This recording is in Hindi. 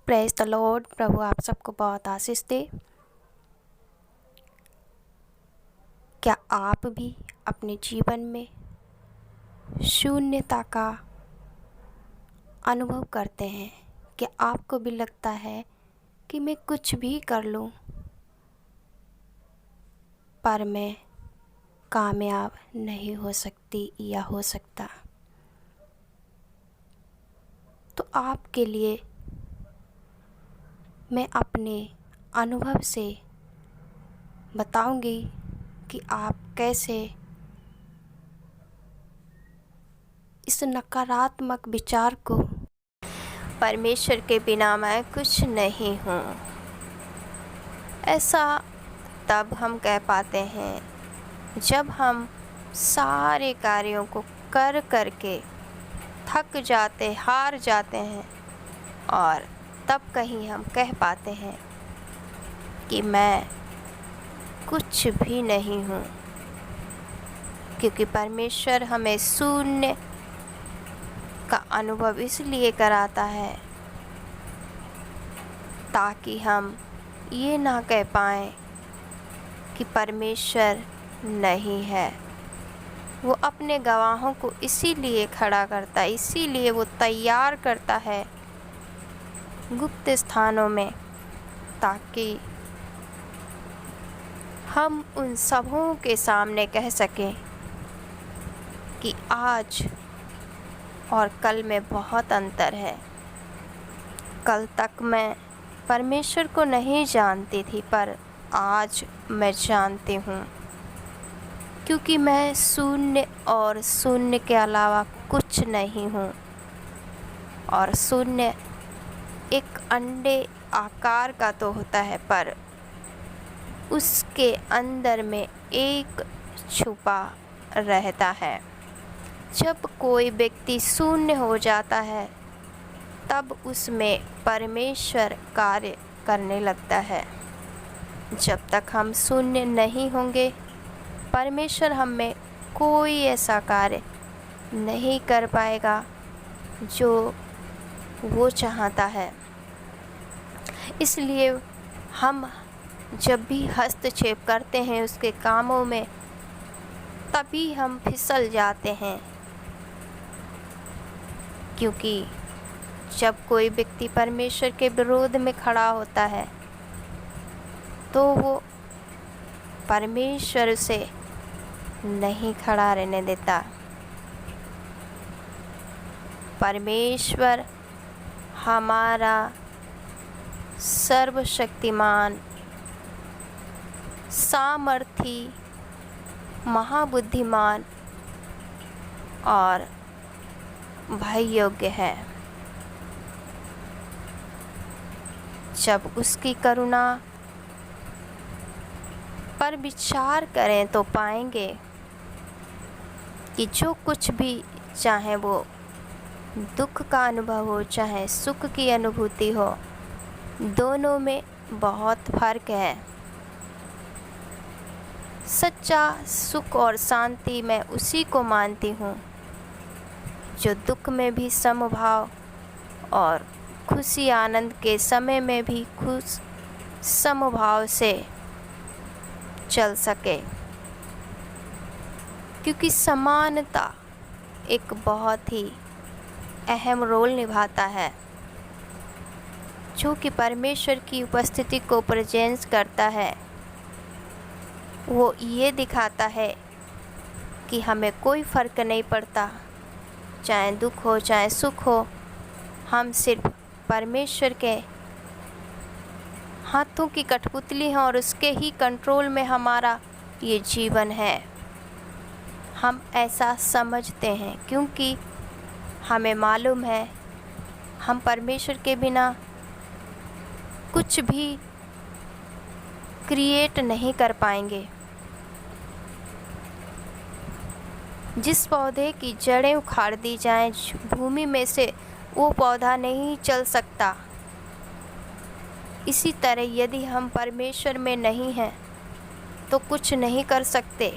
Praise the Lord. प्रभु आप सबको बहुत आशीष दे। क्या आप भी अपने जीवन में शून्यता का अनुभव करते हैं? क्या आपको भी लगता है कि मैं कुछ भी कर लूं पर मैं कामयाब नहीं हो सकती या हो सकता? तो आपके लिए मैं अपने अनुभव से बताऊंगी कि आप कैसे इस नकारात्मक विचार को परमेश्वर के बिना मैं कुछ नहीं हूँ, ऐसा तब हम कह पाते हैं जब हम सारे कार्यों को कर करके थक जाते, हार जाते हैं, और तब कहीं हम कह पाते हैं कि मैं कुछ भी नहीं हूँ, क्योंकि परमेश्वर हमें शून्य का अनुभव इसलिए कराता है ताकि हम ये ना कह पाएँ कि परमेश्वर नहीं है। वो अपने गवाहों को इसीलिए खड़ा करता है, इसीलिए वो तैयार करता है गुप्त स्थानों में, ताकि हम उन सबों के सामने कह सकें कि आज और कल में बहुत अंतर है। कल तक मैं परमेश्वर को नहीं जानती थी, पर आज मैं जानती हूँ, क्योंकि मैं शून्य और शून्य के अलावा कुछ नहीं हूँ। और शून्य एक अंडे आकार का तो होता है, पर उसके अंदर में एक छुपा रहता है। जब कोई व्यक्ति शून्य हो जाता है तब उसमें परमेश्वर कार्य करने लगता है। जब तक हम शून्य नहीं होंगे, परमेश्वर हमें कोई ऐसा कार्य नहीं कर पाएगा जो वो चाहता है। इसलिए हम जब भी हस्तक्षेप करते हैं उसके कामों में, तभी हम फिसल जाते हैं, क्योंकि जब कोई व्यक्ति परमेश्वर के विरोध में खड़ा होता है तो वो परमेश्वर से नहीं खड़ा रहने देता। परमेश्वर हमारा सर्वशक्तिमान, सामर्थी, महाबुद्धिमान और भय योग्य है। जब उसकी करुणा पर विचार करें तो पाएंगे कि जो कुछ भी, चाहे वो दुख का अनुभव हो चाहे सुख की अनुभूति हो, दोनों में बहुत फर्क है। सच्चा सुख और शांति मैं उसी को मानती हूँ जो दुख में भी समभाव और खुशी आनंद के समय में भी खुश समभाव से चल सके, क्योंकि समानता एक बहुत ही अहम रोल निभाता है, जो कि परमेश्वर की उपस्थिति को प्रेजेंस करता है। वो ये दिखाता है कि हमें कोई फ़र्क नहीं पड़ता, चाहे दुख हो चाहे सुख हो, हम सिर्फ परमेश्वर के हाथों की कठपुतली हैं और उसके ही कंट्रोल में हमारा ये जीवन है। हम ऐसा समझते हैं क्योंकि हमें मालूम है हम परमेश्वर के बिना कुछ भी क्रिएट नहीं कर पाएंगे। जिस पौधे की जड़ें उखाड़ दी जाएं भूमि में से, वो पौधा नहीं चल सकता। इसी तरह यदि हम परमेश्वर में नहीं हैं तो कुछ नहीं कर सकते।